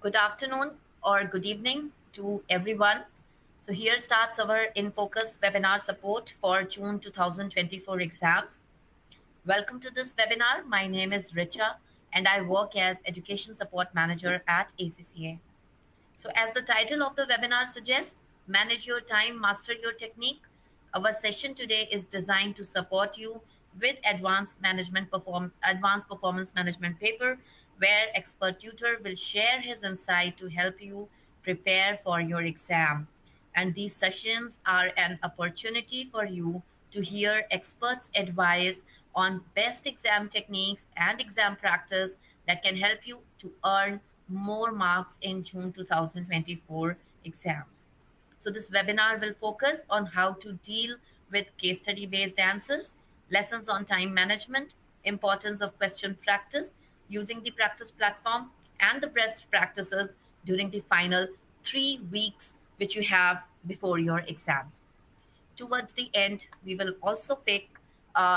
Good afternoon or good evening to everyone. So here starts our InFocus webinar support for June 2024 exams. Welcome to this webinar. My name is Richa and I work as Education Support Manager at ACCA. So as the title of the webinar suggests, manage your time, master your technique. Our session today is designed to support you with advanced performance management paper, where expert tutor will share his insight to help you prepare for your exam. And these sessions are an opportunity for you to hear experts' advice on best exam techniques and exam practice that can help you to earn more marks in June 2024 exams. So this webinar will focus on how to deal with case study based answers, lessons on time management, importance of question practice, using the practice platform, and the best practices during the final 3 weeks which you have before your exams. Towards the end, we will also pick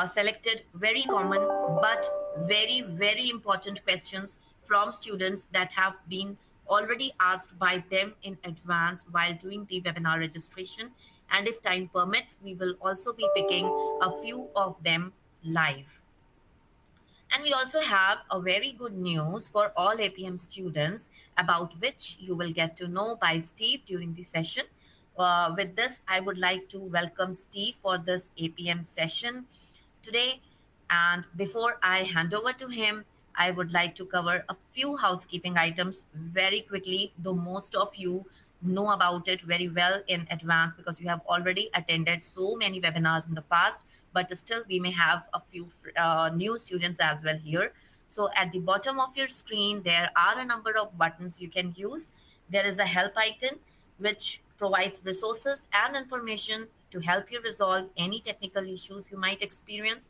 selected very common but very important questions from students that have been already asked by them in advance while doing the webinar registration. And if time permits, we will also be picking a few of them live. And we also have a very good news for all APM students, about which you will get to know by Steve during the session. With this, I would like to welcome Steve for this APM session today. And before I hand over to him, I would like to cover a few housekeeping items very quickly, though most of you know about it very well in advance because you have already attended so many webinars in the past, but still we may have a few new students as well here. So at the bottom of your screen, there are a number of buttons you can use. There is a help icon, which provides resources and information to help you resolve any technical issues you might experience.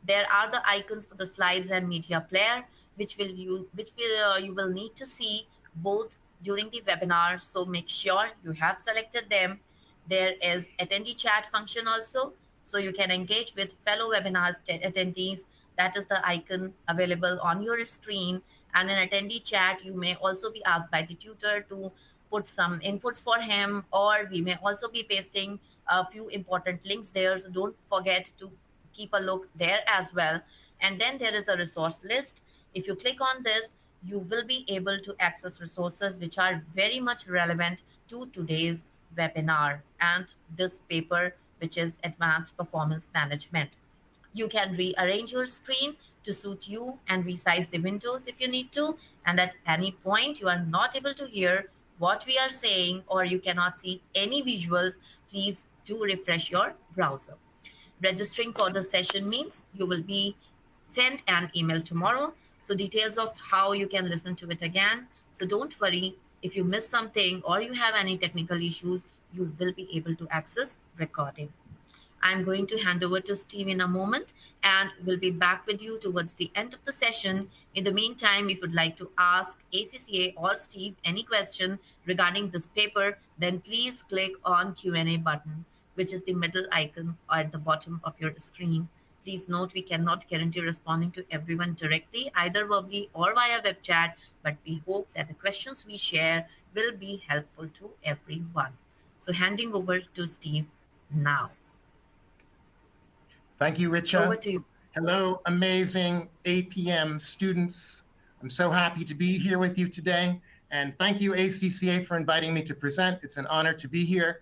There are the icons for the slides and media player, which you will need to see both during the webinar. So make sure you have selected them. There is attendee chat function also, so you can engage with fellow webinars attendees. That is the icon available on your screen. And in attendee chat, you may also be asked by the tutor to put some inputs for him, or we may also be pasting a few important links there. So don't forget to keep a look there as well. And then there is a resource list. If you click on this, you will be able to access resources which are very much relevant to today's webinar and this paper, which is Advanced Performance Management. You can rearrange your screen to suit you and resize the windows if you need to. And at any point you are not able to hear what we are saying, or you cannot see any visuals, please do refresh your browser. Registering for the session means you will be sent an email tomorrow. So details of how you can listen to it again. So don't worry, if you miss something or you have any technical issues, you will be able to access recording. I'm going to hand over to Steve in a moment, and we'll be back with you towards the end of the session. In the meantime, if you'd like to ask ACCA or Steve any question regarding this paper, then please click on Q&A button, which is the middle icon at the bottom of your screen. Please note we cannot guarantee responding to everyone directly, either verbally or via web chat, but we hope that the questions we share will be helpful to everyone. So handing over to Steve now. Thank you, Richa. Over to you. Hello, amazing APM students. I'm so happy to be here with you today. And thank you, ACCA, for inviting me to present. It's an honor to be here.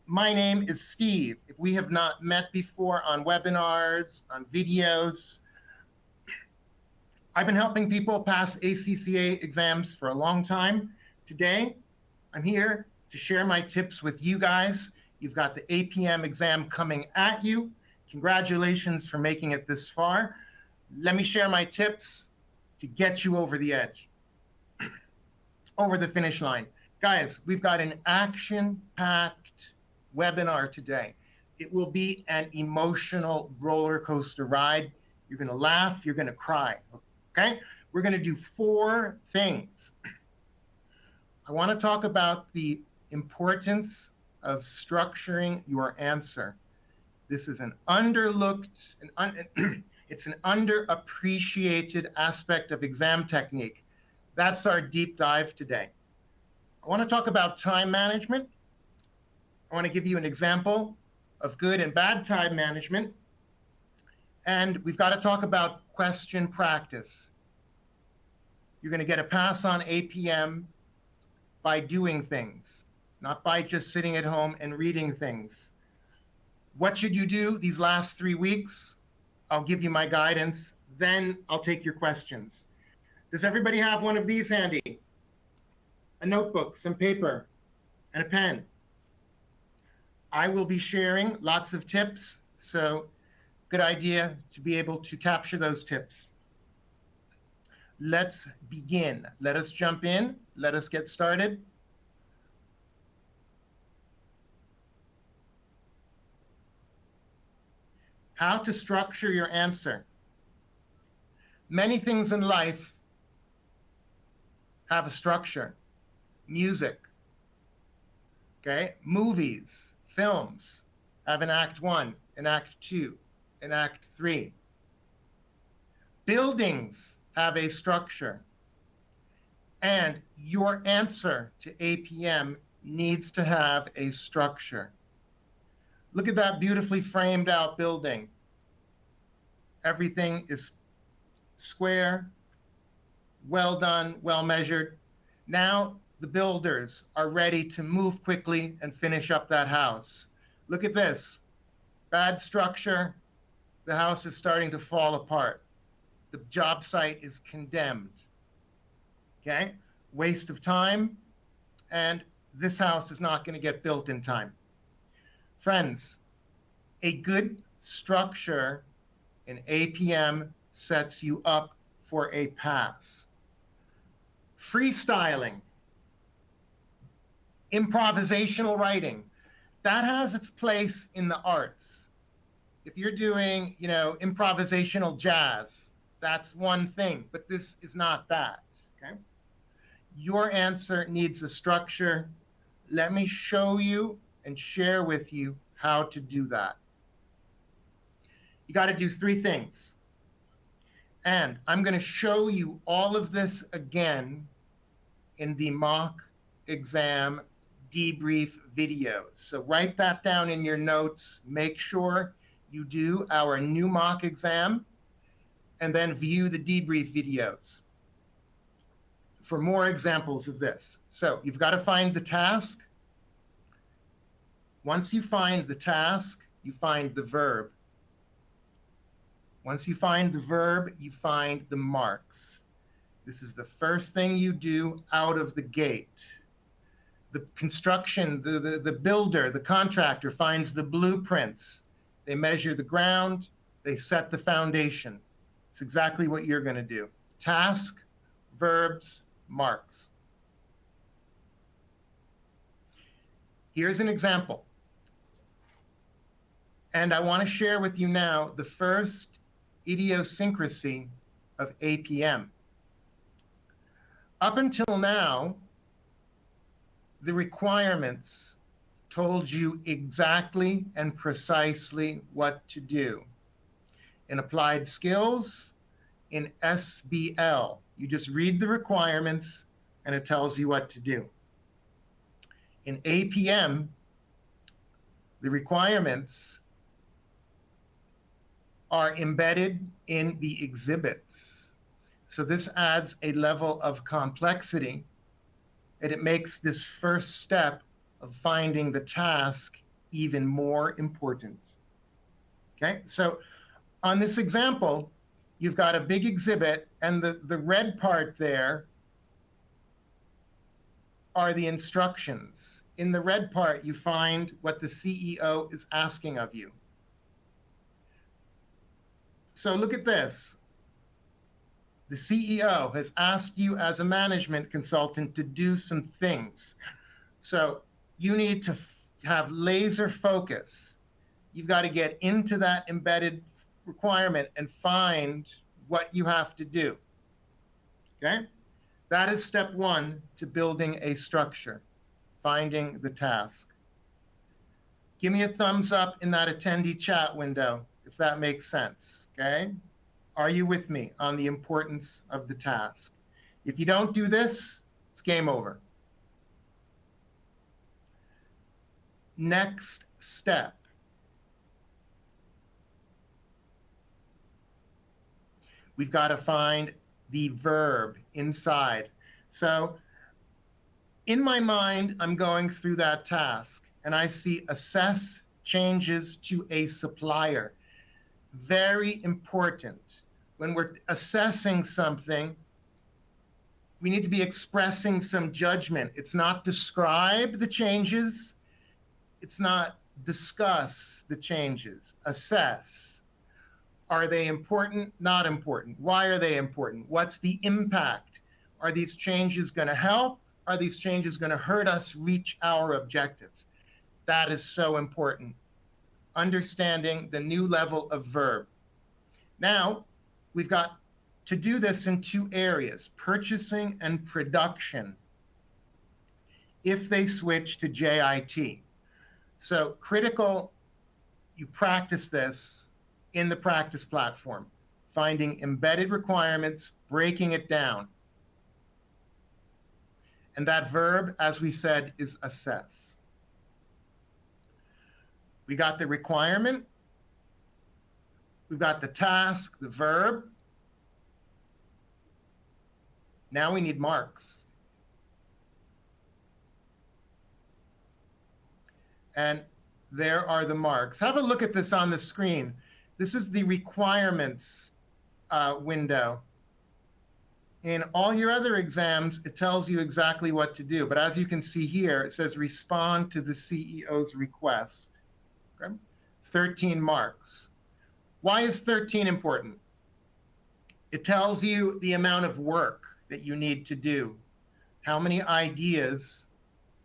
My name is Steve. If we have not met before on webinars, on videos, I've been helping people pass ACCA exams for a long time. Today, I'm here to share my tips with you guys. You've got the APM exam coming at you. Congratulations for making it this far. Let me share my tips to get you over the edge, over the finish line. Guys, we've got an action-packed webinar today. It will be an emotional roller coaster ride. You're gonna laugh, you're gonna cry, okay? We're gonna do 4 things. I wanna talk about the importance of structuring your answer. This is an underlooked, it's an underappreciated aspect of exam technique. That's our deep dive today. I want to talk about time management. I want to give you an example of good and bad time management. And we've got to talk about question practice. You're going to get a pass on APM by doing things, not by just sitting at home and reading things. What should you do these last 3 weeks? I'll give you my guidance, then I'll take your questions. Does everybody have one of these handy? A notebook, some paper, and a pen. I will be sharing lots of tips, so good idea to be able to capture those tips. Let's begin. Let us jump in. Let us get started. How to structure your answer. Many things in life have a structure. Music, okay? Movies, films have an act 1, an act 2, an act 3. Buildings have a structure. And your answer to APM needs to have a structure. Look at that beautifully framed out building. Everything is square, well done, well measured. Now the builders are ready to move quickly and finish up that house. Look at this. Bad structure. The house is starting to fall apart. The job site is condemned. Okay? Waste of time. And this house is not going to get built in time. Friends, a good structure in APM sets you up for a pass. Freestyling, improvisational writing, that has its place in the arts. If you're doing, improvisational jazz, that's one thing, but this is not that, okay? Your answer needs a structure. Let me show you and share with you how to do that. You got to do 3 things. And I'm going to show you all of this again in the mock exam debrief videos. So write that down in your notes. Make sure you do our new mock exam and then view the debrief videos for more examples of this. So you've got to find the task. Once you find the task, you find the verb. Once you find the verb, you find the marks. This is the first thing you do out of the gate. The construction, the builder, the contractor finds the blueprints. They measure the ground, they set the foundation. It's exactly what you're going to do. Task, verbs, marks. Here's an example. And I want to share with you now the first idiosyncrasy of APM. Up until now, the requirements told you exactly and precisely what to do. In applied skills, in SBL, you just read the requirements and it tells you what to do. In APM, the requirements are embedded in the exhibits. So this adds a level of complexity, and it makes this first step of finding the task even more important. Okay, so on this example, you've got a big exhibit, and the red part there are the instructions. In the red part, you find what the CEO is asking of you. So look at this. The CEO has asked you as a management consultant to do some things. So you need to have laser focus. You've got to get into that embedded requirement and find what you have to do. Okay? That is step 1 to building a structure, finding the task. Give me a thumbs up in that attendee chat window if that makes sense. Okay? Are you with me on the importance of the task? If you don't do this, it's game over. Next step. We've got to find the verb inside. So in my mind, I'm going through that task and I see assess changes to a supplier. Very important. When we're assessing something, we need to be expressing some judgment. It's not describe the changes. It's not discuss the changes. Assess. Are they important? Not important. Why are they important? What's the impact? Are these changes going to help? Are these changes going to hurt us reach our objectives? That is so important. Understanding the new level of verb. Now, we've got to do this in two areas, purchasing and production, if they switch to JIT. So critical, you practice this in the practice platform, finding embedded requirements, breaking it down. And that verb, as we said, is assess. We got the requirement. We've got the task, the verb. Now we need marks. And there are the marks. Have a look at this on the screen. This is the requirements window. In all your other exams, it tells you exactly what to do. But as you can see here, it says respond to the CEO's request. Okay? 13 marks. Why is 13 important? It tells you the amount of work that you need to do. How many ideas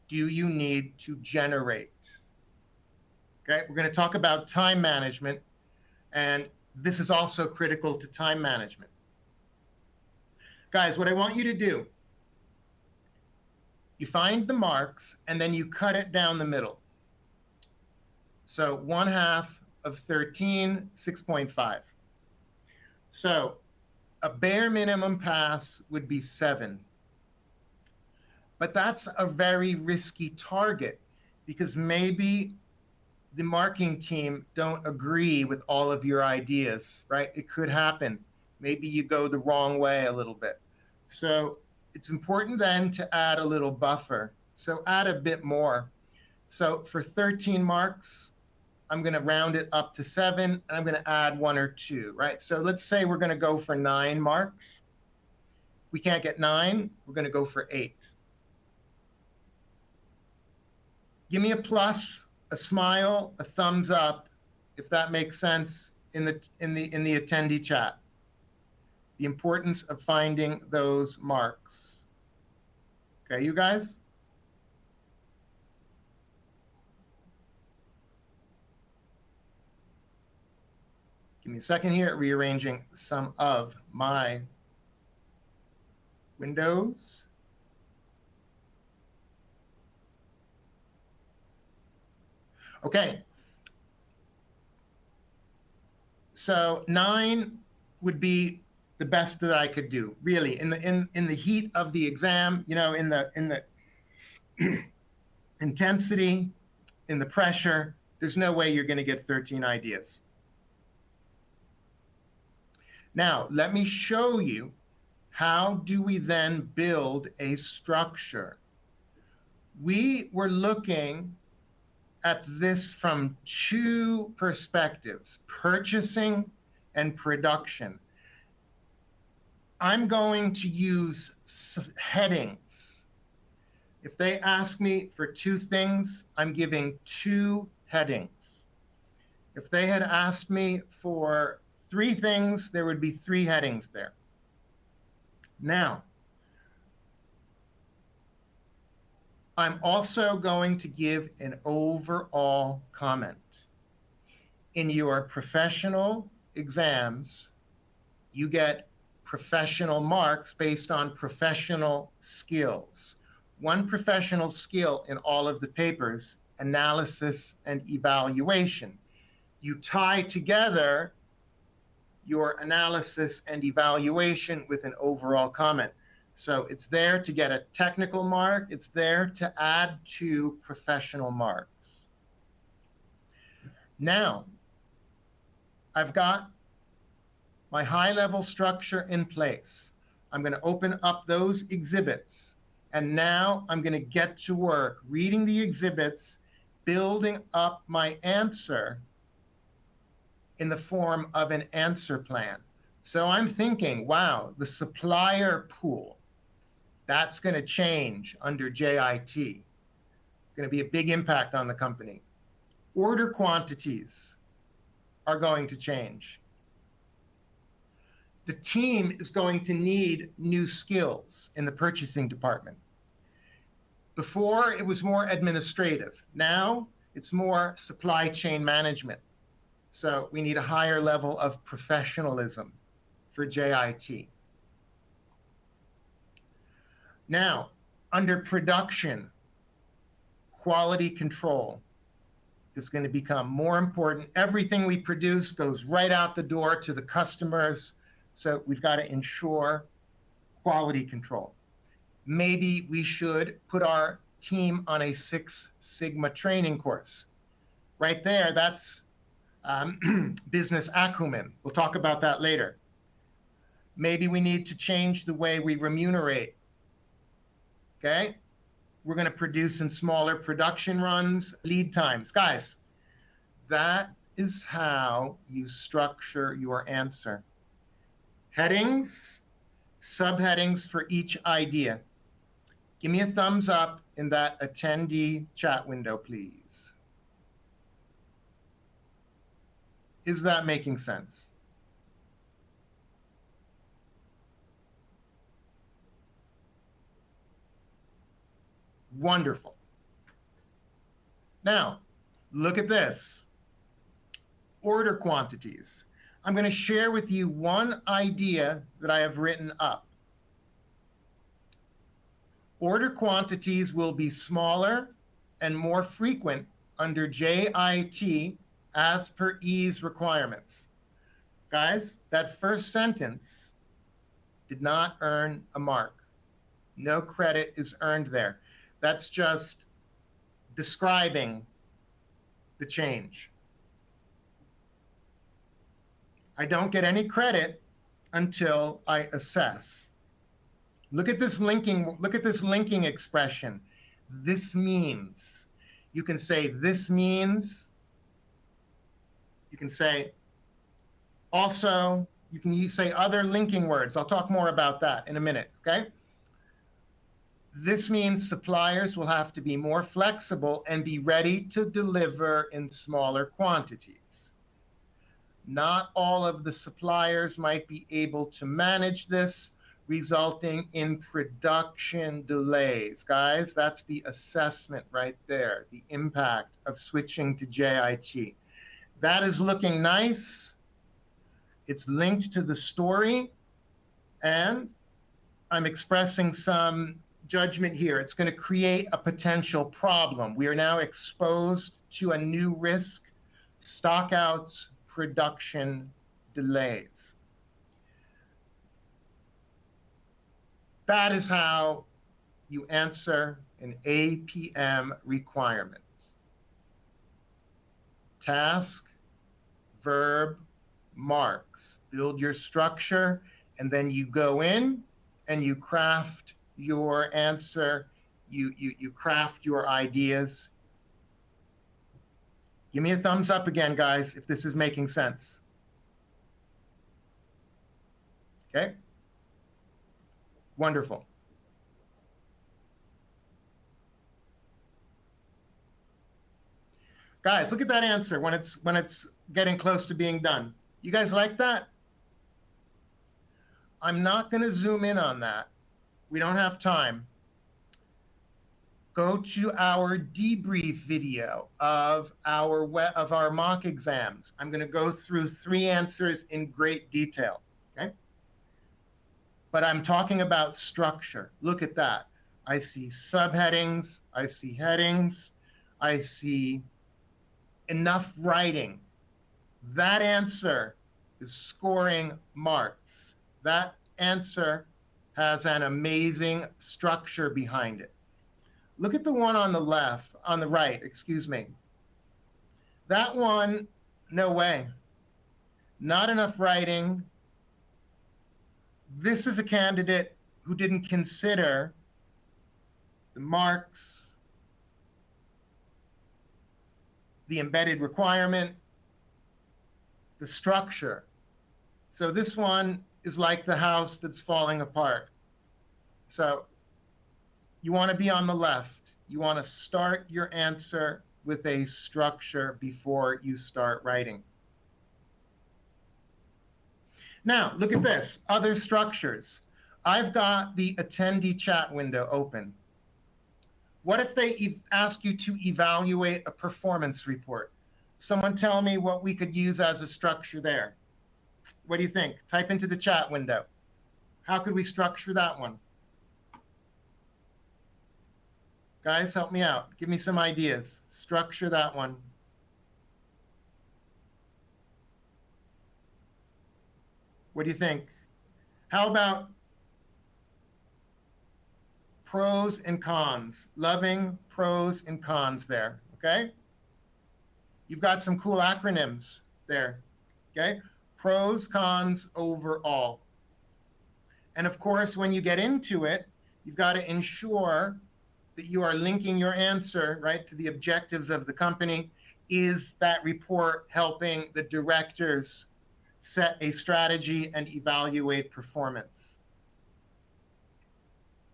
do you need to generate? Okay, we're going to talk about time management, and this is also critical to time management. Guys, what I want you to do, you find the marks and then you cut it down the middle. So 1/2 of 13, 6.5. So a bare minimum pass would be 7. But that's a very risky target because maybe the marking team don't agree with all of your ideas, right? It could happen. Maybe you go the wrong way a little bit. So it's important then to add a little buffer. So add a bit more. So for 13 marks, I'm going to round it up to 7, and I'm going to add 1 or 2, right? So let's say we're going to go for 9 marks. We can't get 9. We're going to go for 8. Give me a plus, a smile, a thumbs up, if that makes sense in the attendee chat. The importance of finding those marks. Okay, you guys? Give me a second here, rearranging some of my windows. Okay. So 9 would be the best that I could do, really, in the heat of the exam, you know, in the intensity, in the pressure. There's no way you're going to get 13 ideas. Now, let me show you how do we then build a structure. We were looking at this from 2 perspectives, purchasing and production. I'm going to use headings. If they ask me for 2 things, I'm giving 2 headings. If they had asked me for 3 things, there would be 3 headings there. Now, I'm also going to give an overall comment. In your professional exams, you get professional marks based on professional skills. One professional skill in all of the papers, analysis and evaluation. You tie together your analysis and evaluation with an overall comment. So it's there to get a technical mark. It's there to add to professional marks. Now, I've got my high-level structure in place. I'm going to open up those exhibits. And now I'm going to get to work reading the exhibits, building up my answer in the form of an answer plan. So I'm thinking, wow, the supplier pool, that's going to change under JIT. Going to be a big impact on the company. Order quantities are going to change. The team is going to need new skills in the purchasing department. Before, it was more administrative. Now, it's more supply chain management. So we need a higher level of professionalism for JIT. Now, under production, quality control is going to become more important. Everything we produce goes right out the door to the customers. So we've got to ensure quality control. Maybe we should put our team on a Six Sigma training course. Right there, that's business acumen. We'll talk about that later. Maybe we need to change the way we remunerate. Okay? We're going to produce in smaller production runs, lead times. Guys, that is how you structure your answer. Headings, subheadings for each idea. Give me a thumbs up in that attendee chat window, please. Is that making sense? Wonderful. Now, look at this. Order quantities. I'm going to share with you one idea that I have written up. Order quantities will be smaller and more frequent under JIT as per E's requirements. Guys, that first sentence did not earn a mark. No credit is earned there. That's just describing the change. I don't get any credit until I assess. Look at this linking expression. This means. You can say this means. You can say also, you can say other linking words. I'll talk more about that in a minute, okay? This means suppliers will have to be more flexible and be ready to deliver in smaller quantities. Not all of the suppliers might be able to manage this, resulting in production delays. Guys, that's the assessment right there, the impact of switching to JIT. That is looking nice. It's linked to the story, and I'm expressing some judgment here. It's going to create a potential problem. We are now exposed to a new risk, stockouts, production delays. That is how you answer an APM requirement. Task, verb, marks. Build your structure, and then you go in and you craft your answer. You craft your ideas. Give me a thumbs up again, guys, if this is making sense. Okay? Wonderful. Guys, look at that answer when it's getting close to being done. You guys like that? I'm not going to zoom in on that. We don't have time. Go to our debrief video of our mock exams. I'm going to go through 3 answers in great detail, okay? But I'm talking about structure. Look at that. I see subheadings, I see headings, I see enough writing. That answer is scoring marks. That answer has an amazing structure behind it. Look at the one on the left, on the right, excuse me. That one, no way. Not enough writing. This is a candidate who didn't consider the marks, the embedded requirement, the structure. So this one is like the house that's falling apart. So you want to be on the left. You want to start your answer with a structure before you start writing. Now, look at this, other structures. I've got the attendee chat window open. What if they ask you to evaluate a performance report? Someone tell me what we could use as a structure there. What do you think? Type into the chat window. How could we structure that one? Guys, help me out. Give me some ideas. Structure that one. What do you think? How about pros and cons? Loving pros and cons there, okay? You've got some cool acronyms there, okay? Pros, cons, overall. And of course, when you get into it, you've got to ensure that you are linking your answer, right, to the objectives of the company. Is that report helping the directors set a strategy and evaluate performance?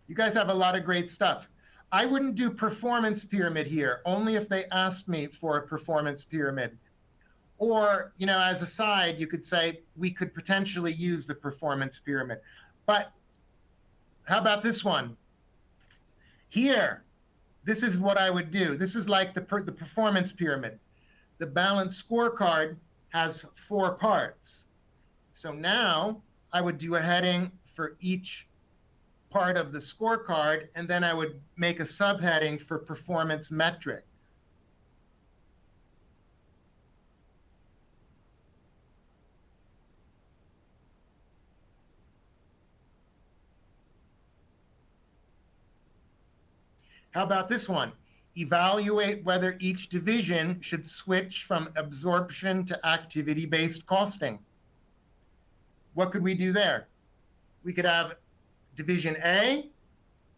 You guys have a lot of great stuff. I wouldn't do performance pyramid here, only if they asked me for a performance pyramid. Or, you know, as a side, you could say we could potentially use the performance pyramid. But how about this one? Here, this is what I would do. This is like the performance pyramid. The balanced scorecard has 4 parts. So now I would do a heading for each part of the scorecard, and then I would make a subheading for performance metric. How about this one? Evaluate whether each division should switch from absorption to activity-based costing. What could we do there? We could have Division A,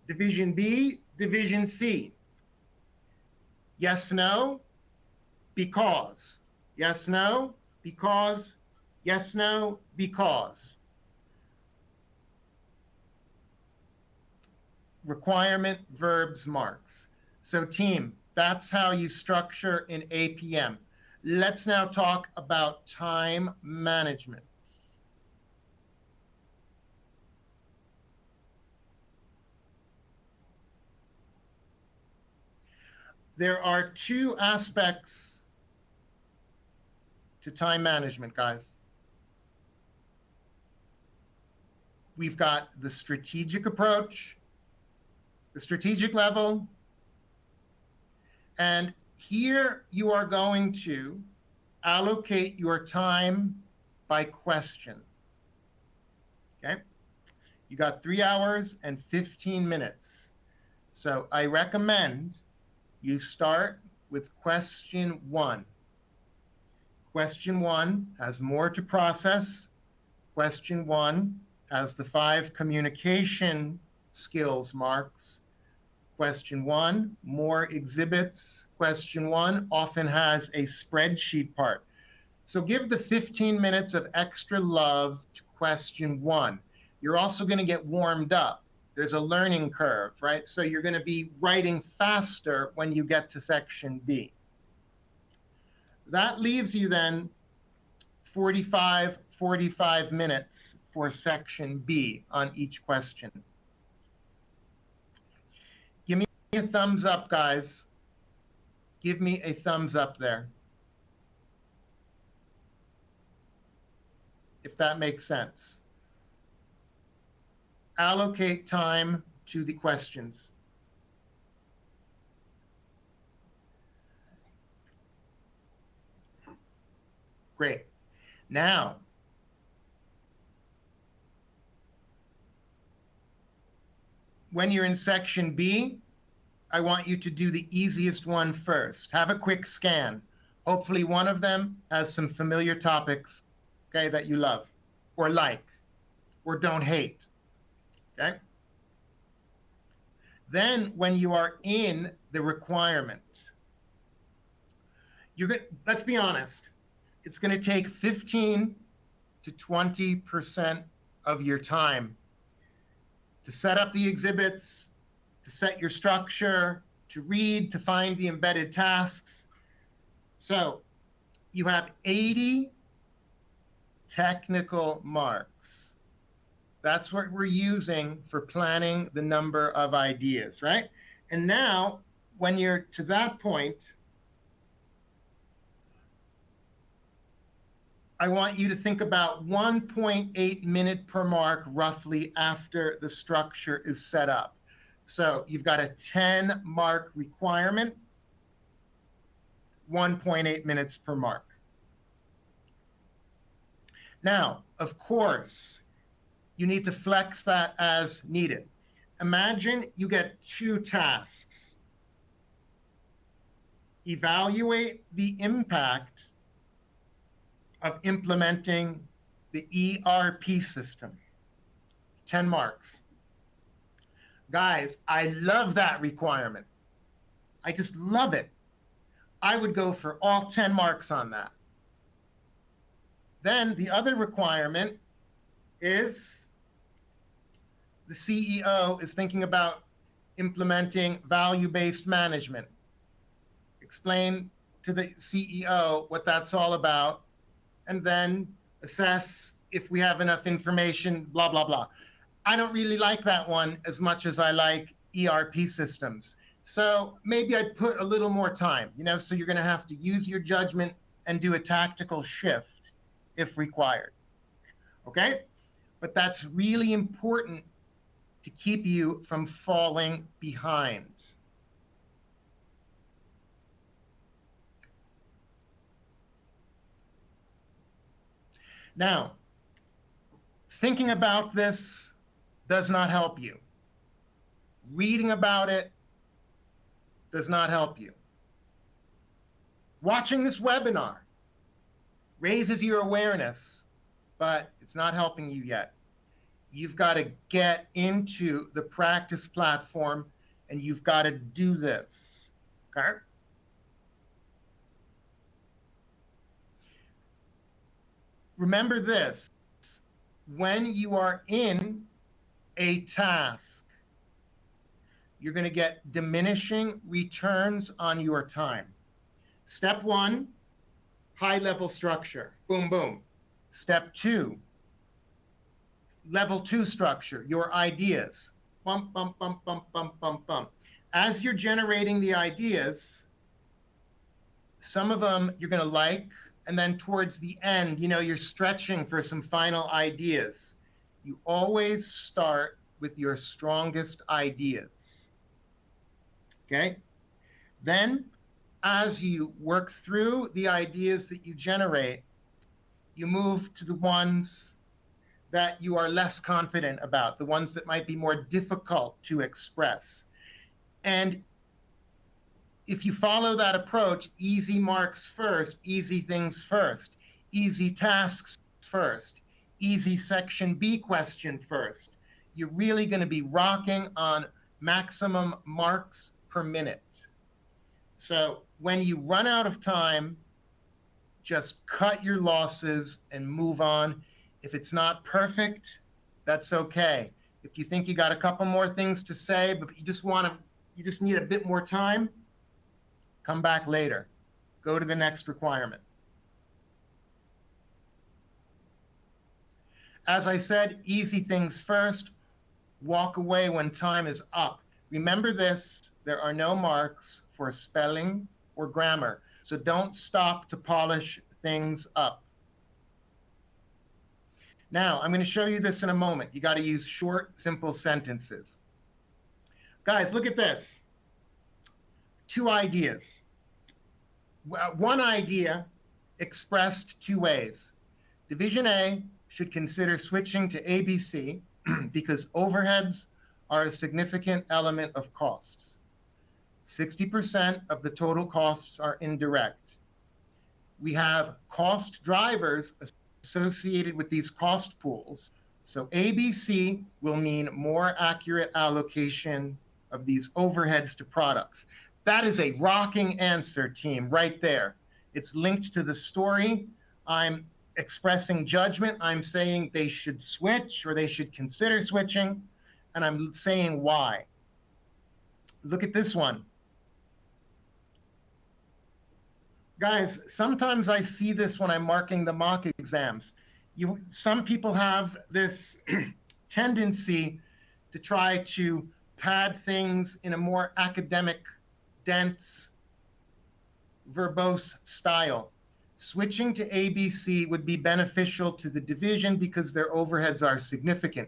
Division B, Division C. Yes, no, because. Yes, no, because. Yes, no, because. Requirement, verbs, marks. So team, that's how you structure in APM. Let's now talk about time management. There are 2 aspects to time management, guys. We've got the strategic approach, the strategic level, and here you are going to allocate your time by question. Okay? You got 3 hours and 15 minutes. So I recommend you start with question 1. Question 1 has more to process. Question 1 has the 5 communication skills marks. Question 1, more exhibits. Question 1 often has a spreadsheet part. So give the 15 minutes of extra love to question 1. You're also going to get warmed up. There's a learning curve, right? So you're going to be writing faster when you get to section B. That leaves you then 45 minutes for section B on each question. Give me a thumbs up, guys. Give me a thumbs up there, if that makes sense. Allocate time to the questions. Great. Now, when you're in section B, I want you to do the easiest one first. Have a quick scan. Hopefully one of them has some familiar topics, okay, that you love or like or don't hate, okay? Then when you are in the requirement, let's be honest, it's going to take 15 to 20% of your time to set up the exhibits, to set your structure, to read, to find the embedded tasks. So you have 80 technical marks. That's what we're using for planning the number of ideas, right? And now, when you're to that point, I want you to think about 1.8 minutes per mark roughly after the structure is set up. So you've got a 10-mark requirement, 1.8 minutes per mark. Now, of course, you need to flex that as needed. Imagine you get 2 tasks. Evaluate the impact of implementing the ERP system. 10 marks. Guys, I love that requirement. I just love it. I would go for all 10 marks on that. Then the other requirement is the CEO is thinking about implementing value-based management. Explain to the CEO what that's all about, and then assess if we have enough information, blah, blah, blah. I don't really like that one as much as I like ERP systems. So maybe I'd put a little more time, so you're going to have to use your judgment and do a tactical shift if required. Okay? But that's really important to keep you from falling behind. Now, thinking about this does not help you. Reading about it does not help you. Watching this webinar raises your awareness, but it's not helping you yet. You've got to get into the practice platform and you've got to do this, okay? Remember this, when you are in a task, you're going to get diminishing returns on your time. Step 1, high-level structure, boom, boom. Step 2, level 2 structure, your ideas, bump, bump, bump, bump, bump, bump, bump. As you're generating the ideas, some of them you're going to like, and then towards the end, you're stretching for some final ideas. You always start with your strongest ideas, okay? Then, as you work through the ideas that you generate, you move to the ones that you are less confident about, the ones that might be more difficult to express. And if you follow that approach, easy marks first, easy things first, easy tasks first, easy section B question first, you're really going to be rocking on maximum marks per minute. So when you run out of time, just cut your losses and move on. If it's not perfect, that's okay. If you think you got a couple more things to say, but you just need a bit more time, come back later. Go to the next requirement. As I said, easy things first. Walk away when time is up. Remember this, there are no marks for spelling or grammar, so don't stop to polish things up. Now, I'm going to show you this in a moment. You got to use short, simple sentences. Guys, look at this. 2 ideas. One idea expressed 2 ways. Division A should consider switching to ABC because overheads are a significant element of costs. 60% of the total costs are indirect. We have cost drivers associated with these cost pools. So ABC will mean more accurate allocation of these overheads to products. That is a rocking answer, team, right there. It's linked to the story. I'm expressing judgment. I'm saying they should switch or they should consider switching, and I'm saying why. Look at this one. Guys, sometimes I see this when I'm marking the mock exams. Some people have this tendency to try to pad things in a more academic, dense, verbose style. Switching to ABC would be beneficial to the division because their overheads are significant.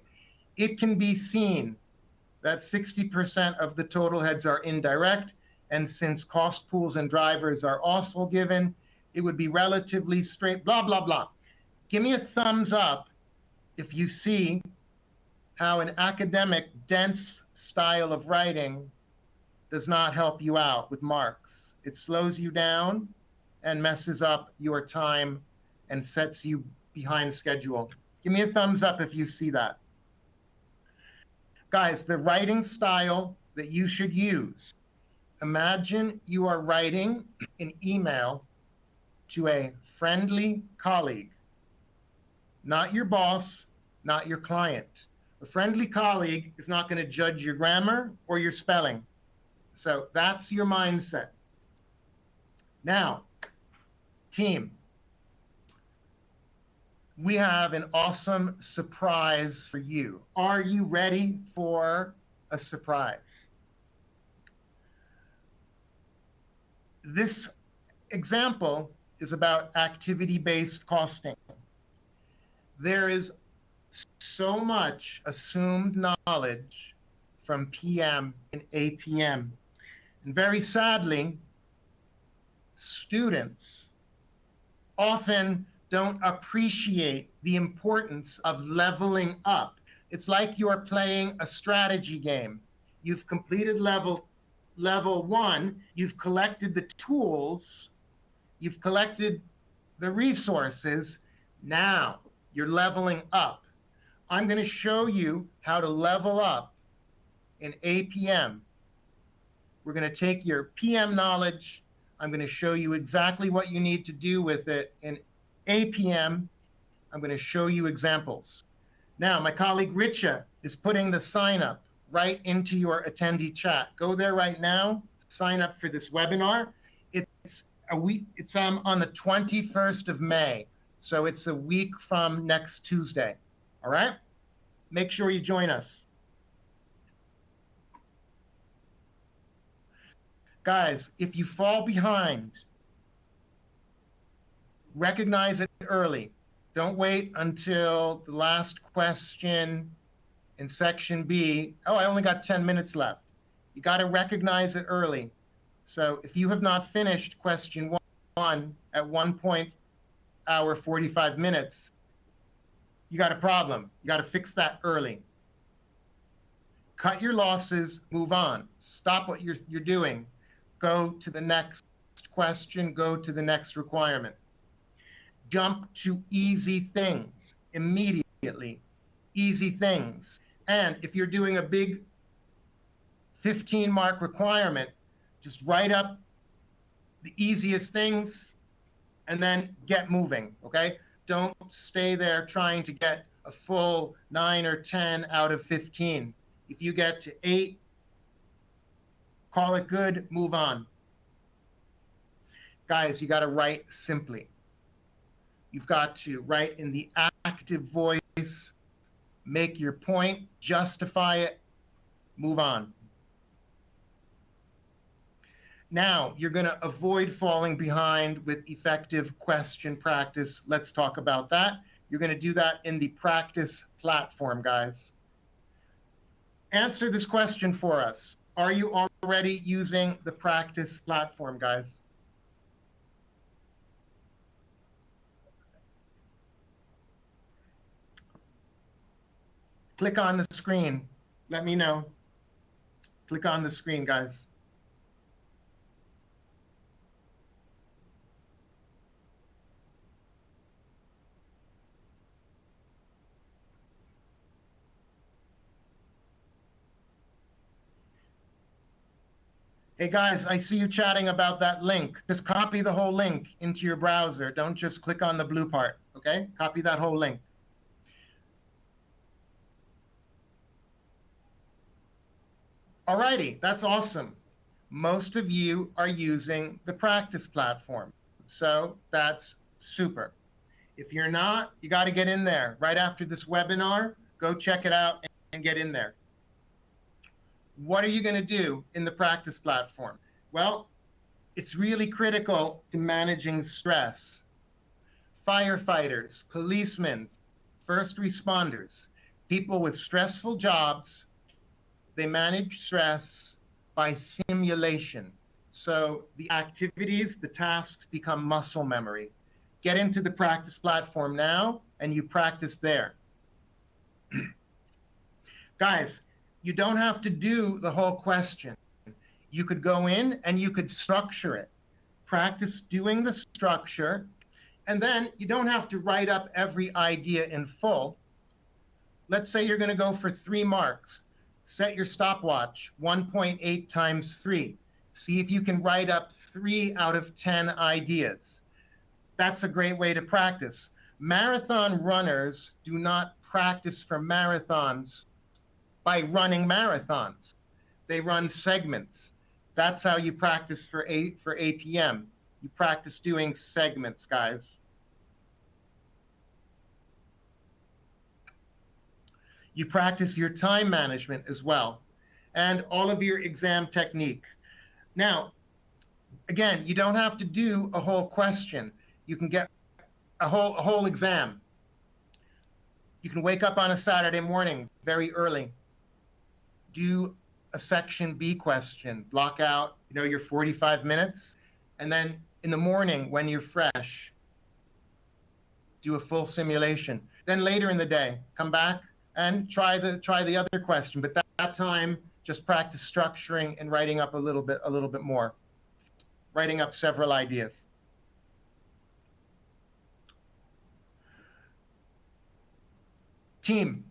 It can be seen that 60% of the total heads are indirect, and since cost pools and drivers are also given, it would be relatively straight, blah, blah, blah. Give me a thumbs up if you see how an academic, dense style of writing does not help you out with marks. It slows you down and messes up your time and sets you behind schedule. Give me a thumbs up if you see that. Guys, the writing style that you should use. Imagine you are writing an email to a friendly colleague, not your boss, not your client. A friendly colleague is not going to judge your grammar or your spelling. So that's your mindset. Now, team, we have an awesome surprise for you. Are you ready for a surprise? This example is about activity-based costing. There is so much assumed knowledge from PM and APM. And very sadly, students often don't appreciate the importance of leveling up. It's like you're playing a strategy game. You've completed level 1, you've collected the tools, you've collected the resources. Now you're leveling up. I'm going to show you how to level up in APM. We're going to take your PM knowledge. I'm going to show you exactly what you need to do with it in APM. I'm going to show you examples. Now, my colleague Richa is putting the sign up right into your attendee chat. Go there right now, sign up for this webinar. It's on the 21st of May. So it's a week from next Tuesday. All right? Make sure you join us. Guys, if you fall behind, recognize it early. Don't wait until the last question in section B. Oh, I only got 10 minutes left. You got to recognize it early. So if you have not finished question 1 at 1.45 minutes, you got a problem. You got to fix that early. Cut your losses, move on. Stop what you're doing. Go to the next question, go to the next requirement. Jump to easy things immediately. Easy things. And if you're doing a big 15-mark requirement, just write up the easiest things and then get moving, okay? Don't stay there trying to get a full 9 or 10 out of 15. If you get to 8, call it good, move on. Guys, you got to write simply. You've got to write in the active voice, make your point, justify it, move on. Now, you're going to avoid falling behind with effective question practice. Let's talk about that. You're going to do that in the practice platform, guys. Answer this question for us. Are you already using the practice platform, guys? Click on the screen. Let me know. Click on the screen, guys. Hey guys, I see you chatting about that link. Just copy the whole link into your browser. Don't just click on the blue part, okay? Copy that whole link. Alrighty, that's awesome. Most of you are using the practice platform, so that's super. If you're not, you got to get in there. Right after this webinar, go check it out and get in there. What are you going to do in the practice platform? Well, it's really critical to managing stress. Firefighters, policemen, first responders, people with stressful jobs, they manage stress by simulation. So the activities, the tasks become muscle memory. Get into the practice platform now and you practice there. Guys, you don't have to do the whole question. You could go in and you could structure it. Practice doing the structure, and then you don't have to write up every idea in full. Let's say you're going to go for 3 marks. Set your stopwatch, 1.8 times 3. See if you can write up 3 out of 10 ideas. That's a great way to practice. Marathon runners do not practice for marathons by running marathons. They run segments. That's how you practice for APM. You practice doing segments, guys. You practice your time management as well, and all of your exam technique. Now, again, you don't have to do a whole question. You can get a whole exam. You can wake up on a Saturday morning very early, do a section B question, block out, your 45 minutes, and then in the morning when you're fresh, do a full simulation. Then later in the day, come back and try the other question, but that time just practice structuring and writing up a little bit more, writing up several ideas. Team,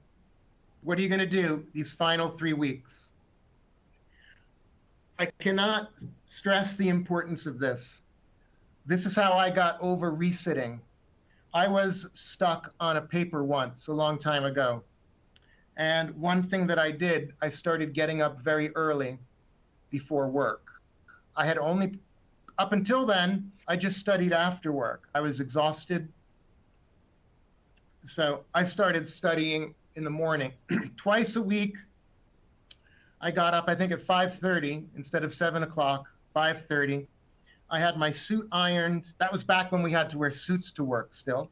what are you going to do these final 3 weeks? I cannot stress the importance of this. This is how I got over resitting. I was stuck on a paper once a long time ago. And one thing that I did, I started getting up very early before work. I had only, up until then, I just studied after work. I was exhausted. So I started studying in the morning. Twice a week, I got up, I think at 5:30 instead of 7 o'clock, 5:30. I had my suit ironed. That was back when we had to wear suits to work still.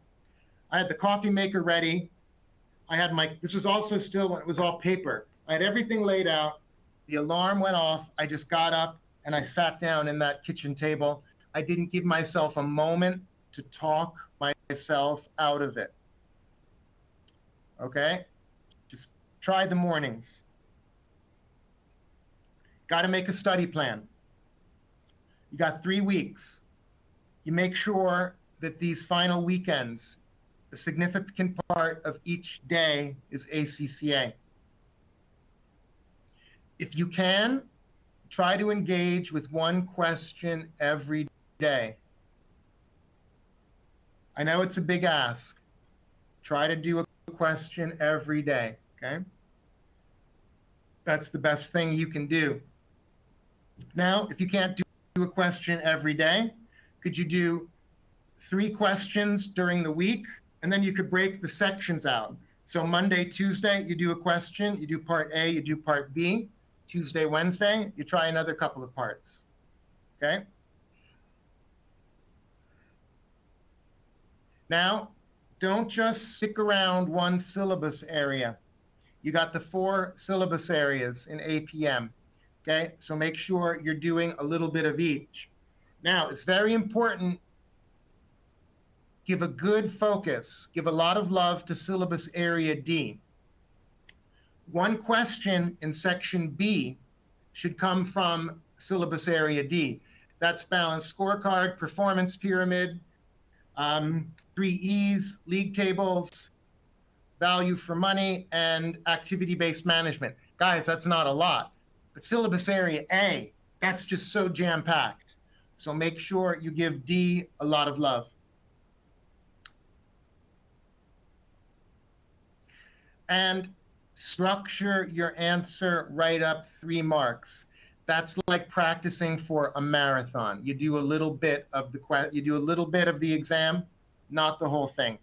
I had the coffee maker ready. I had this was also still when it was all paper. I had everything laid out. The alarm went off. I just got up and I sat down in that kitchen table. I didn't give myself a moment to talk myself out of it. Okay? Just try the mornings. Got to make a study plan. You got 3 weeks. You make sure that these final weekends, a significant part of each day is ACCA. If you can, try to engage with one question every day. I know it's a big ask. Try to do a question every day, okay? That's the best thing you can do. Now, if you can't do a question every day, could you do 3 questions during the week? And then you could break the sections out. So Monday, Tuesday, you do a question, you do part A, you do part B. Tuesday, Wednesday, you try another couple of parts, okay? Now, don't just stick around one syllabus area. You got the 4 syllabus areas in APM, okay? So make sure you're doing a little bit of each. Now, it's very important, give a good focus, give a lot of love to syllabus area D. One question in section B should come from syllabus area D. That's balanced scorecard, performance pyramid, 3 E's, league tables, value for money, and activity-based management. Guys, that's not a lot. But syllabus area A, that's just so jam-packed. So make sure you give D a lot of love. And structure your answer right up 3 marks. That's like practicing for a marathon. You do a little bit of the exam, not the whole thing.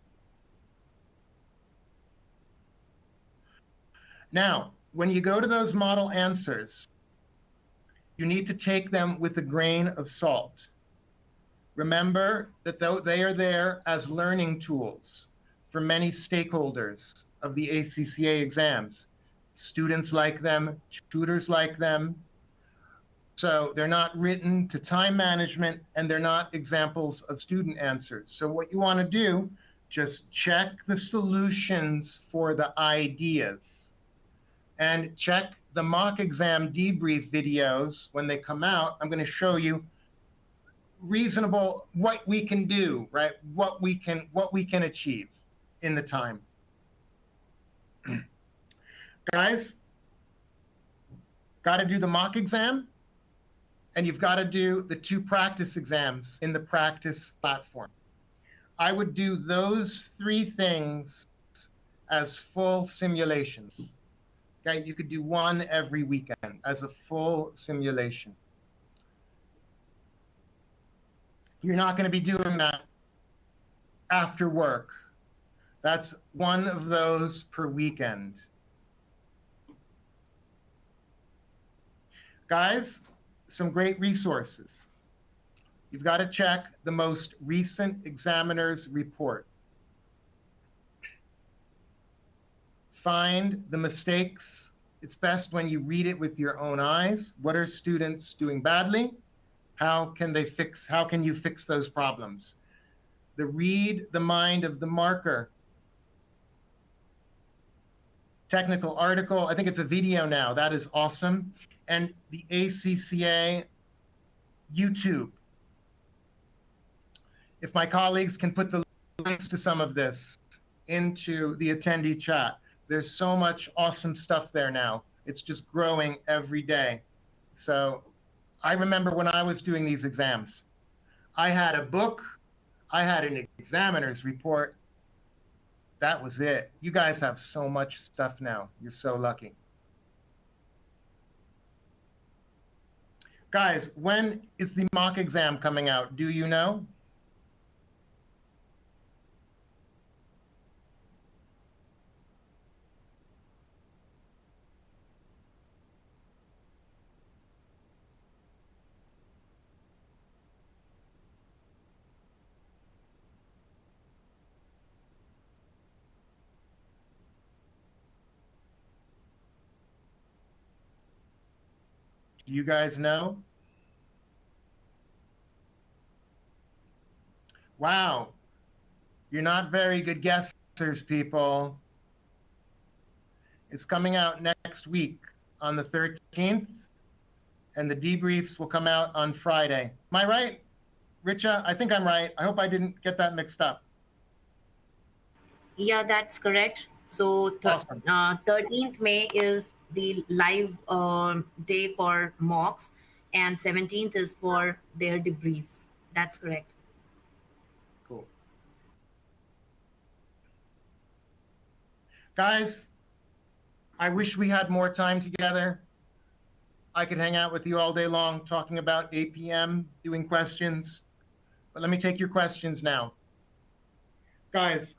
Now, when you go to those model answers, you need to take them with a grain of salt. Remember that they are there as learning tools for many stakeholders of the ACCA exams. Students like them, tutors like them. So they're not written to time management, and they're not examples of student answers. So what you want to do, just check the solutions for the ideas and check the mock exam debrief videos when they come out. I'm going to show you reasonable what we can do, right? What we can achieve in the time. Guys, got to do the mock exam, and you've got to do the 2 practice exams in the practice platform. I would do those 3 things as full simulations. Okay, you could do 1 every weekend as a full simulation. You're not going to be doing that after work. That's 1 of those per weekend. Guys, some great resources. You've got to check the most recent examiner's report. Find the mistakes. It's best when you read it with your own eyes. What are students doing badly? How can you fix those problems? Read the mind of the marker. Technical article, I think it's a video now. That is awesome. And the ACCA YouTube. If my colleagues can put the links to some of this into the attendee chat. There's so much awesome stuff there now. It's just growing every day. So I remember when I was doing these exams, I had a book, I had an examiner's report. That was it. You guys have so much stuff now. You're so lucky. Guys, when is the mock exam coming out? Do you know? Do you guys know? Wow, you're not very good guessers, people. It's coming out next week on the 13th, and the debriefs will come out on Friday. Am I right, Richa? I think I'm right. I hope I didn't get that mixed up. Yeah, that's correct. So Awesome. 13th May is the live day for mocks, and 17th is for their debriefs. That's correct. Cool. Guys, I wish we had more time together. I could hang out with you all day long talking about APM, doing questions. But let me take your questions now. Guys,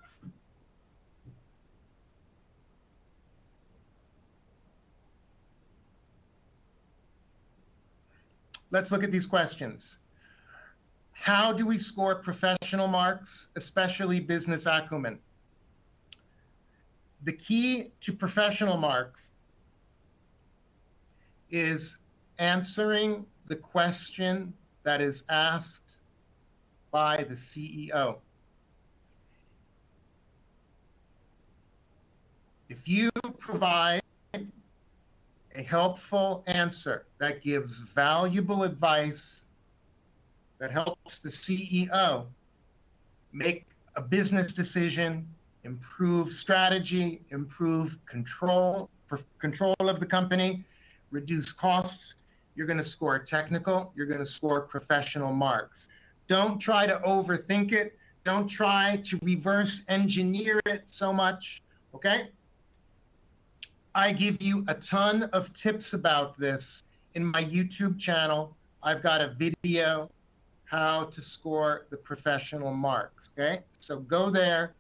let's look at these questions. How do we score professional marks, especially business acumen? The key to professional marks is answering the question that is asked by the CEO. If you provide a helpful answer that gives valuable advice that helps the CEO make a business decision, improve strategy, improve control of the company, reduce costs, you're going to score technical, you're going to score professional marks. Don't try to overthink it. Don't try to reverse engineer it so much, okay? I give you a ton of tips about this in my YouTube channel. I've got a video how to score the professional marks, okay? So go there.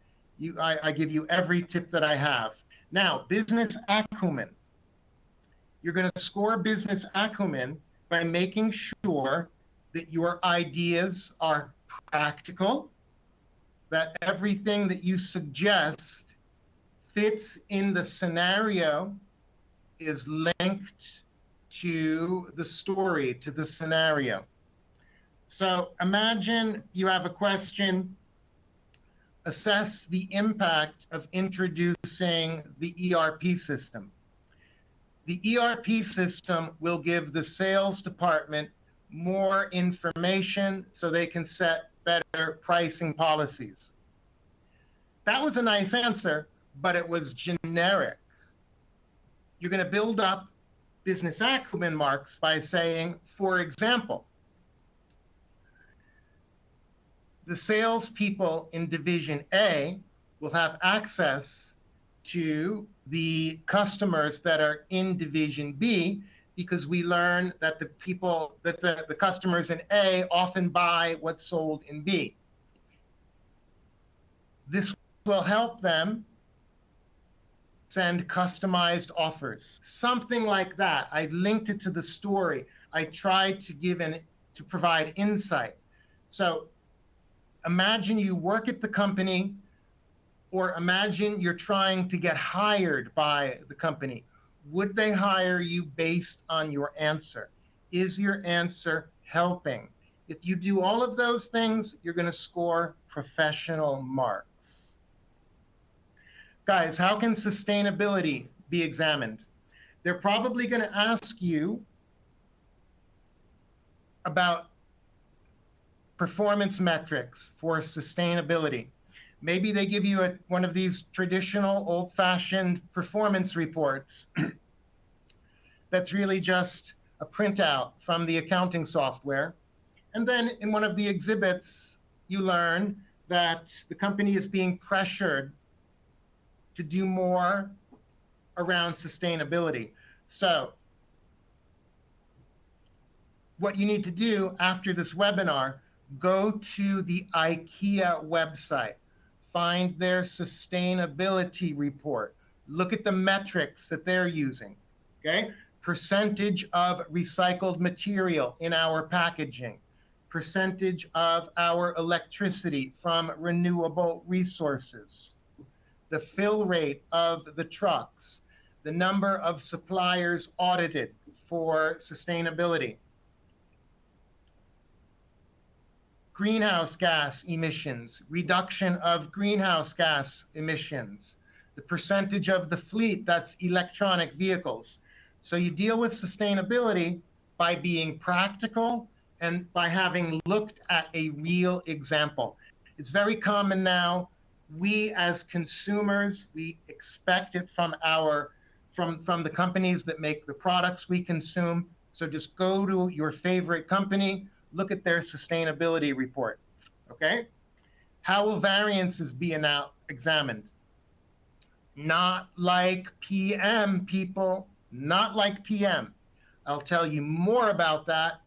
I give you every tip that I have. Now, business acumen. You're going to score business acumen by making sure that your ideas are practical, that everything that you suggest fits in the scenario, is linked to the story, to the scenario. So imagine you have a question, assess the impact of introducing the ERP system. The ERP system will give the sales department more information so they can set better pricing policies. That was a nice answer, but it was generic. You're going to build up business acumen marks by saying, for example, the salespeople in Division A will have access to the customers that are in Division B, because we learn that the customers in A often buy what's sold in B. This will help them send customized offers, something like that. I linked it to the story. I tried to provide insight. So imagine you work at the company, or imagine you're trying to get hired by the company. Would they hire you based on your answer? Is your answer helping? If you do all of those things, you're going to score professional marks. Guys, how can sustainability be examined? They're probably going to ask you about performance metrics for sustainability. Maybe they give you one of these traditional old-fashioned performance reports that's really just a printout from the accounting software. And then in one of the exhibits, you learn that the company is being pressured to do more around sustainability. So what you need to do after this webinar, go to the IKEA website. Find their sustainability report. Look at the metrics that they're using, okay? Percentage of recycled material in our packaging, percentage of our electricity from renewable resources, the fill rate of the trucks, the number of suppliers audited for sustainability, greenhouse gas emissions, reduction of greenhouse gas emissions, the percentage of the fleet that's electronic vehicles. So you deal with sustainability by being practical and by having looked at a real example. It's very common now. We as consumers, we expect it from the companies that make the products we consume. So just go to your favorite company, look at their sustainability report, okay? How will variances be examined? Not like PM, people, not like PM. I'll tell you more about that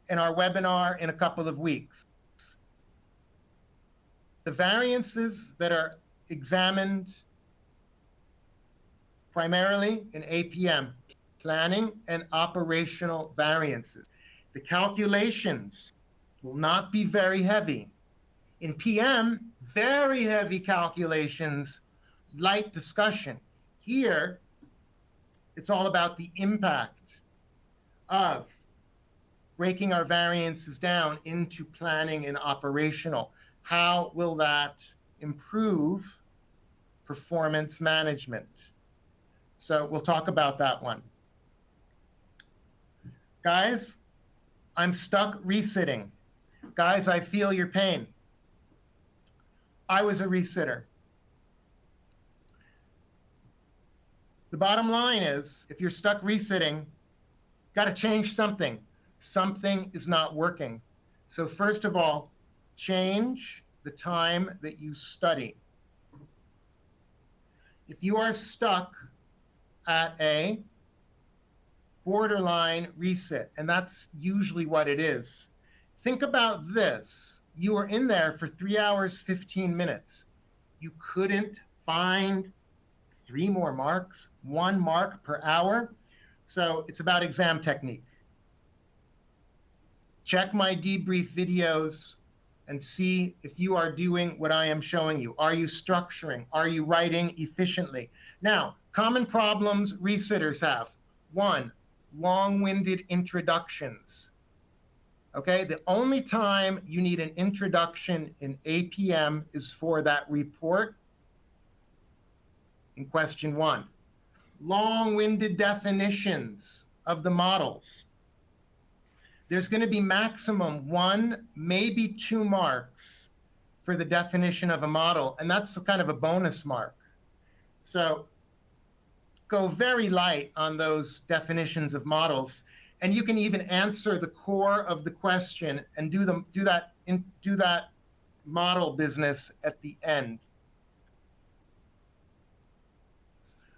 in our webinar in a couple of weeks. The variances that are examined primarily in APM, planning and operational variances. The calculations will not be very heavy. In PM, very heavy calculations, light discussion. Here, it's all about the impact of breaking our variances down into planning and operational. How will that improve performance management? So we'll talk about that one. Guys, I'm stuck resitting. Guys, I feel your pain. I was a resitter. The bottom line is, if you're stuck resitting, got to change something. Something is not working. So first of all, change the time that you study. If you are stuck at a borderline resit, and that's usually what it is, think about this. You were in there for 3 hours, 15 minutes. You couldn't find 3 more marks, 1 mark per hour. So it's about exam technique. Check my debrief videos and see if you are doing what I am showing you. Are you structuring? Are you writing efficiently? Now, common problems resitters have. 1, long-winded introductions. Okay, the only time you need an introduction in APM is for that report in question 1. Long-winded definitions of the models. There's going to be maximum 1, maybe 2 marks for the definition of a model, and that's kind of a bonus mark. So go very light on those definitions of models, and you can even answer the core of the question and do that model business at the end.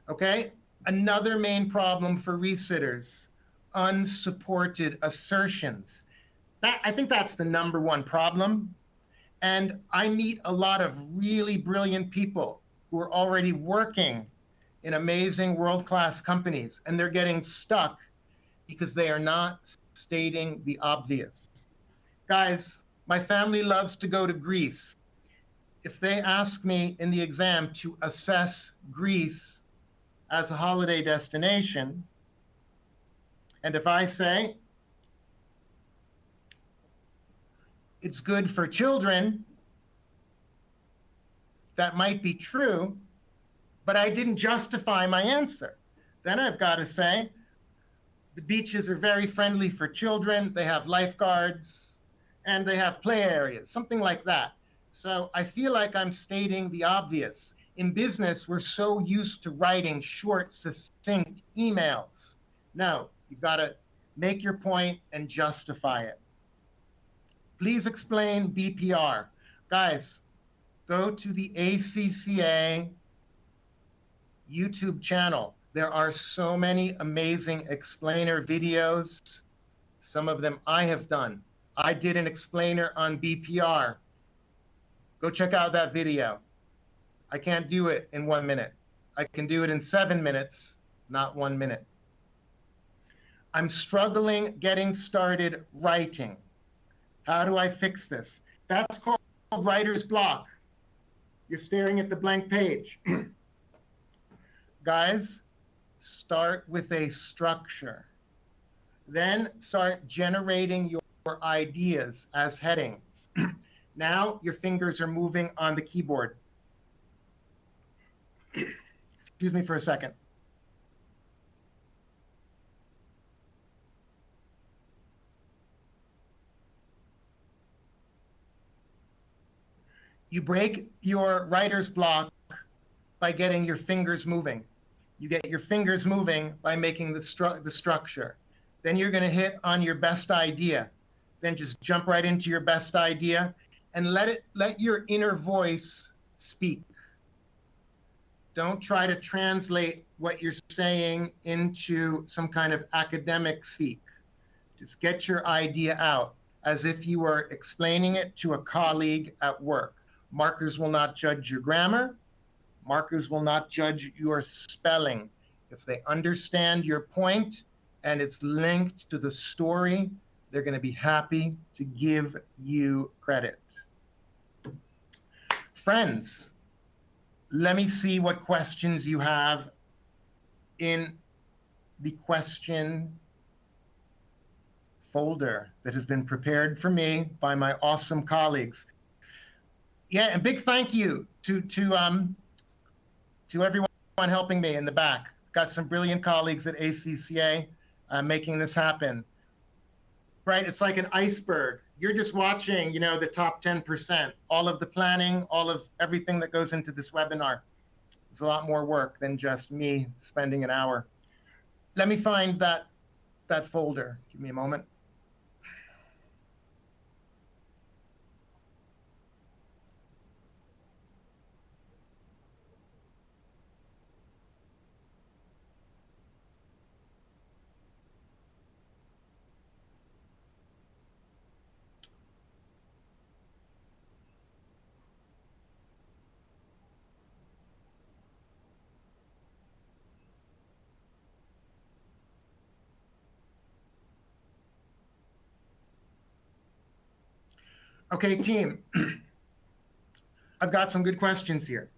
Okay, another main problem for resitters, unsupported assertions. I think that's the #1 problem. And I meet a lot of really brilliant people who are already working in amazing world-class companies, and they're getting stuck because they are not stating the obvious. Guys, my family loves to go to Greece. If they ask me in the exam to assess Greece as a holiday destination, and if I say it's good for children, that might be true, but I didn't justify my answer. Then I've got to say, the beaches are very friendly for children, they have lifeguards, and they have play areas, something like that. So I feel like I'm stating the obvious. In business, we're so used to writing short, succinct emails. No, you've got to make your point and justify it. Please explain BPR. Guys, go to the ACCA YouTube channel. There are so many amazing explainer videos. Some of them I have done. I did an explainer on BPR. Go check out that video. I can't do it in 1 minute. I can do it in 7 minutes, not 1 minute. I'm struggling getting started writing. How do I fix this? That's called writer's block. You're staring at the blank page. Guys, start with a structure. Then start generating your ideas as headings. Now your fingers are moving on the keyboard. Excuse me for a second. You break your writer's block by getting your fingers moving. You get your fingers moving by making the structure. Then you're going to hit on your best idea. Then just jump right into your best idea and let your inner voice speak. Don't try to translate what you're saying into some kind of academic speak. Just get your idea out as if you were explaining it to a colleague at work. Markers will not judge your grammar. Markers will not judge your spelling. If they understand your point and it's linked to the story, they're going to be happy to give you credit. Friends, let me see what questions you have in the question folder that has been prepared for me by my awesome colleagues. Yeah, and big thank you to everyone helping me in the back. got some brilliant colleagues at ACCA making this happen. Right? It's like an iceberg. You're just watching, the top 10%, all of the planning, all of everything that goes into this webinar. It's a lot more work than just me spending an hour. Let me find that folder. Give me a moment. Okay, team, I've got some good questions here.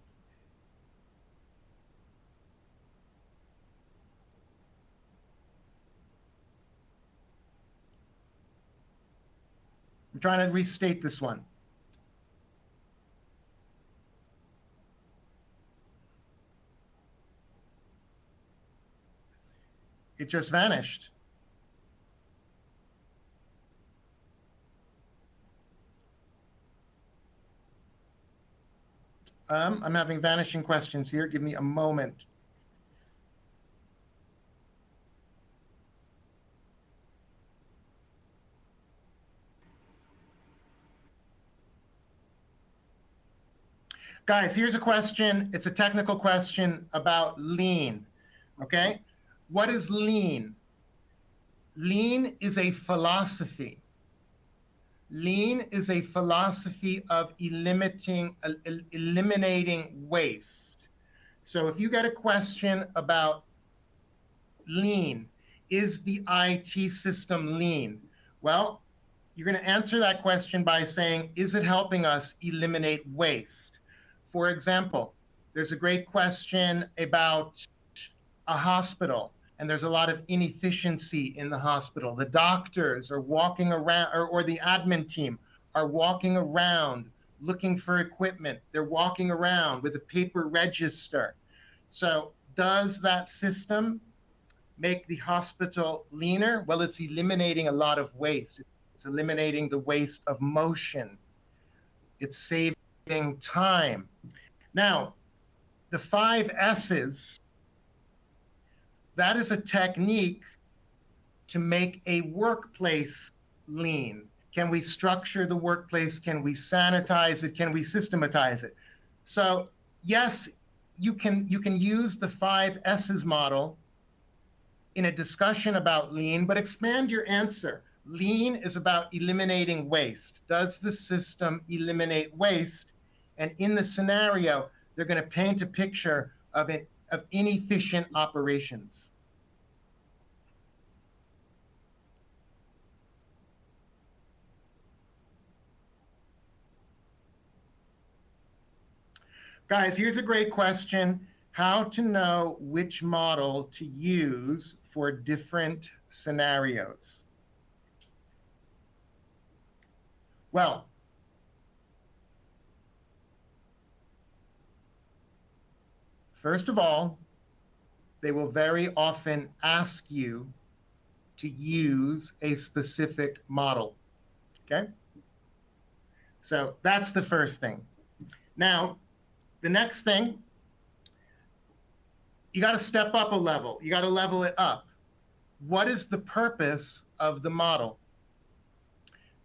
I'm trying to restate this one. It just vanished. I'm having vanishing questions here. Give me a moment. Guys, here's a question. It's a technical question about lean, okay? What is lean? Lean is a philosophy. Lean is a philosophy of eliminating waste. So if you get a question about lean, is the IT system lean? Well, you're going to answer that question by saying, is it helping us eliminate waste? For example, there's a great question about a hospital, and there's a lot of inefficiency in the hospital. The doctors are walking around, or the admin team are walking around looking for equipment. They're walking around with a paper register. So does that system make the hospital leaner? Well, it's eliminating a lot of waste. It's eliminating the waste of motion. It's saving time. Now, the 5 S's, that is a technique to make a workplace lean. Can we structure the workplace? Can we sanitize it? Can we systematize it? So yes, you can use the 5 S's model in a discussion about lean, but expand your answer. Lean is about eliminating waste. Does the system eliminate waste? And in the scenario, they're going to paint a picture of inefficient operations. Guys, here's a great question. How to know which model to use for different scenarios? Well, first of all, they will very often ask you to use a specific model, okay? So that's the first thing. Now, the next thing, you got to step up a level. You got to level it up. What is the purpose of the model?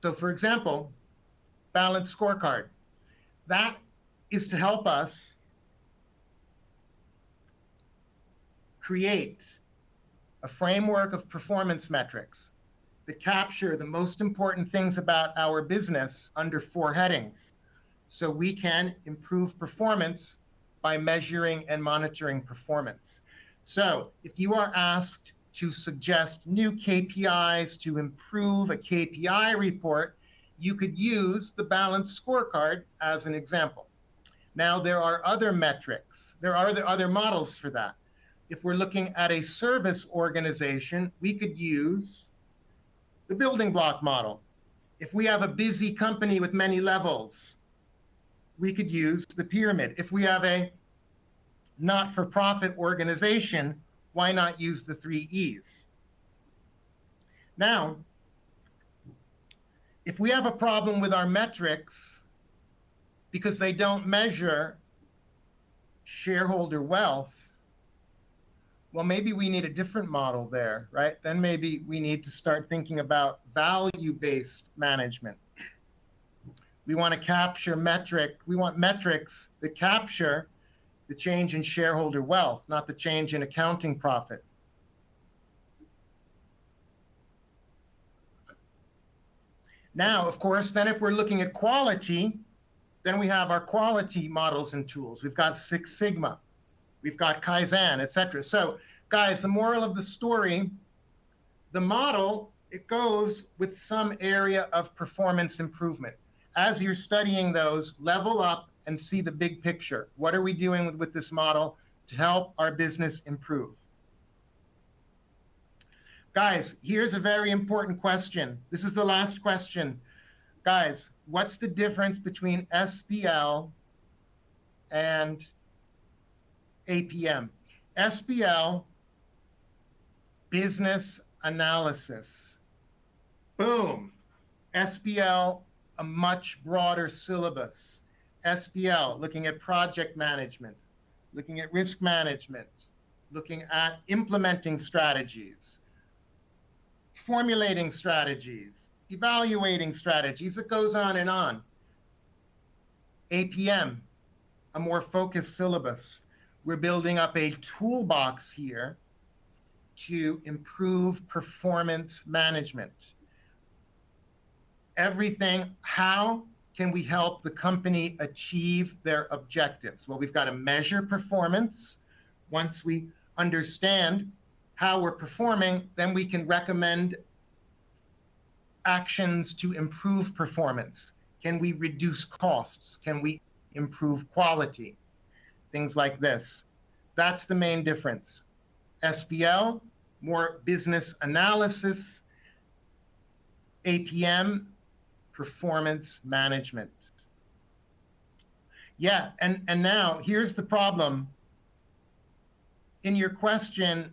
So for example, balanced scorecard. That is to help us create a framework of performance metrics that capture the most important things about our business under 4 headings, so we can improve performance by measuring and monitoring performance. So if you are asked to suggest new KPIs to improve a KPI report, you could use the balanced scorecard as an example. Now, there are other metrics. There are other models for that. If we're looking at a service organization, we could use the building block model. If we have a busy company with many levels, we could use the pyramid. If we have a not-for-profit organization why not use the 3 E's? Now, if we have a problem with our metrics because they don't measure shareholder wealth, well, maybe we need a different model there, right? Then maybe we need to start thinking about value-based management. We want to capture we want metrics that capture the change in shareholder wealth, not the change in accounting profit. Now, of course, then if we're looking at quality, then we have our quality models and tools. We've got Six Sigma, we've got Kaizen, et cetera. So guys, the moral of the story, the model, it goes with some area of performance improvement. As you're studying those, level up and see the big picture. What are we doing with this model to help our business improve? Guys, here's a very important question. This is the last question. Guys, what's the difference between SBL and APM? SBL, business analysis. Boom. SBL, a much broader syllabus. SBL, looking at project management, looking at risk management, looking at implementing strategies, formulating strategies, evaluating strategies. It goes on and on. APM, a more focused syllabus. We're building up a toolbox here to improve performance management. Everything, how can we help the company achieve their objectives? Well, we've got to measure performance. Once we understand how we're performing, then we can recommend actions to improve performance. Can we reduce costs? Can we improve quality? Things like this. That's the main difference. SBL, more business analysis. APM, performance management. Yeah, and now here's the problem. In your question,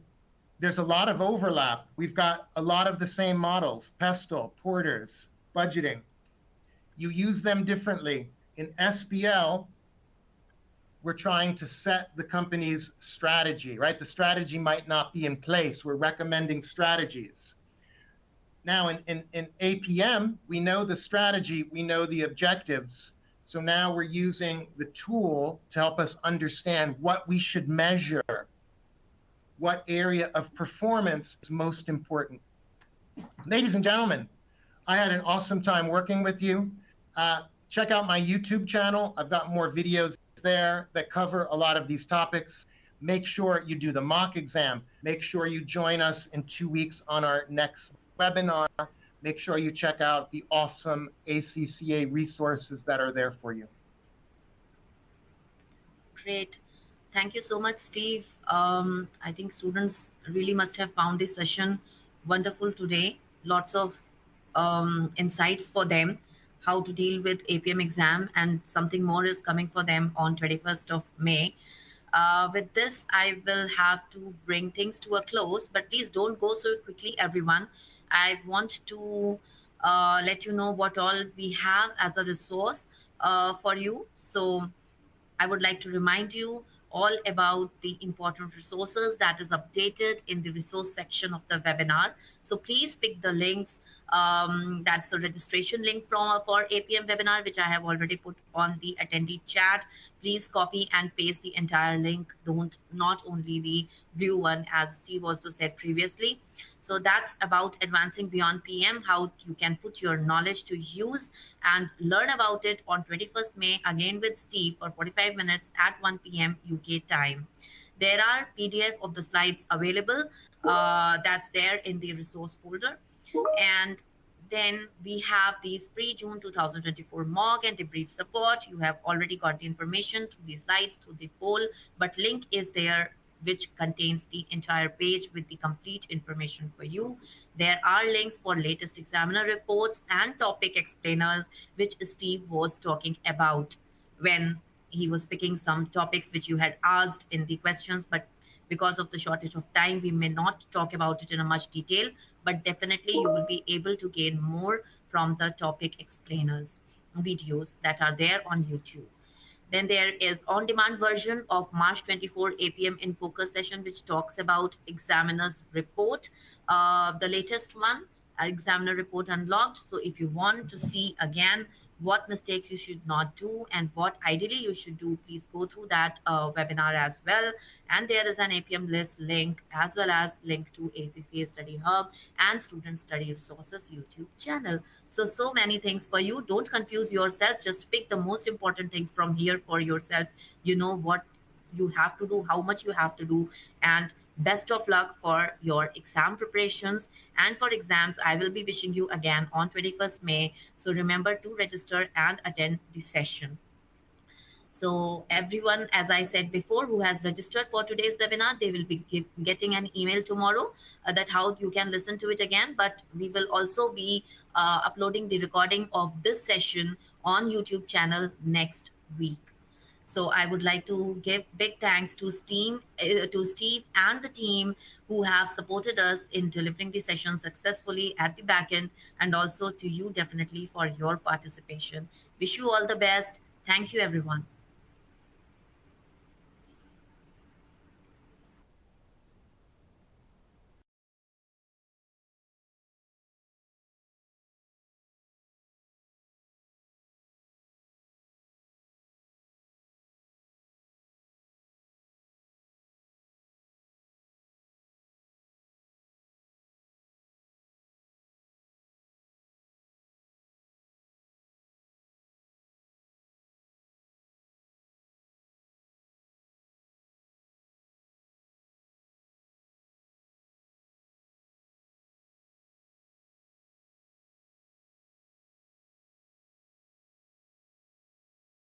there's a lot of overlap. We've got a lot of the same models, Pestle, Porter's, budgeting. You use them differently. In SBL, we're trying to set the company's strategy, right? The strategy might not be in place. We're recommending strategies. Now in APM, we know the strategy, we know the objectives. So now we're using the tool to help us understand what we should measure, what area of performance is most important. Ladies and gentlemen, I had an awesome time working with you. Check out my YouTube channel. I've got more videos there that cover a lot of these topics. Make sure you do the mock exam. Make sure you join us in 2 weeks on our next webinar. Make sure you check out the awesome ACCA resources that are there for you. Great. Thank you so much, Steve. I think students really must have found this session wonderful today. Lots of insights for them, how to deal with APM exam, and something more is coming for them on 21st of May. With this, I will have to bring things to a close, but please don't go so quickly, everyone. I want to let you know what all we have as a resource for you. So I would like to remind you all about the important resources that is updated in the resource section of the webinar. So please pick the links. That's the registration link for APM webinar, which I have already put on the attendee chat. Please copy and paste the entire link. Not only the blue one, as Steve also said previously. So that's about advancing beyond PM, how you can put your knowledge to use and learn about it on 21st May, again with Steve for 45 minutes at 1 p.m. UK time. There are PDF of the slides available. That's there in the resource folder. And then we have these pre-June 2024 mock and debrief support. You have already got the information through the slides, through the poll, but link is there, which contains the entire page with the complete information for you. There are links for latest examiner reports and topic explainers, which Steve was talking about when he was picking some topics which you had asked in the questions, but because of the shortage of time, we may not talk about it in a much detail, but definitely you will be able to gain more from the topic explainers videos that are there on YouTube. Then there is on-demand version of March 24 APM in Focus session, which talks about examiner's report, the latest one, examiner report unlocked. So if you want to see again what mistakes you should not do and what ideally you should do, please go through that webinar as well. And there is an APM list link as well as link to ACCA Study Hub and Student Study Resources YouTube channel. So many things for you. Don't confuse yourself. Just pick the most important things from here for yourself. You know what you have to do, how much you have to do, and best of luck for your exam preparations and for exams. I will be wishing you again on 21st May. So remember to register and attend the session. So everyone, as I said before, who has registered for today's webinar, they will be getting an email tomorrow that how you can listen to it again. But we will also be uploading the recording of this session on YouTube channel next week. So I would like to give big thanks to Steve and the team who have supported us in delivering the session successfully at the back end, and also to you definitely for your participation. Wish you all the best. Thank you, everyone.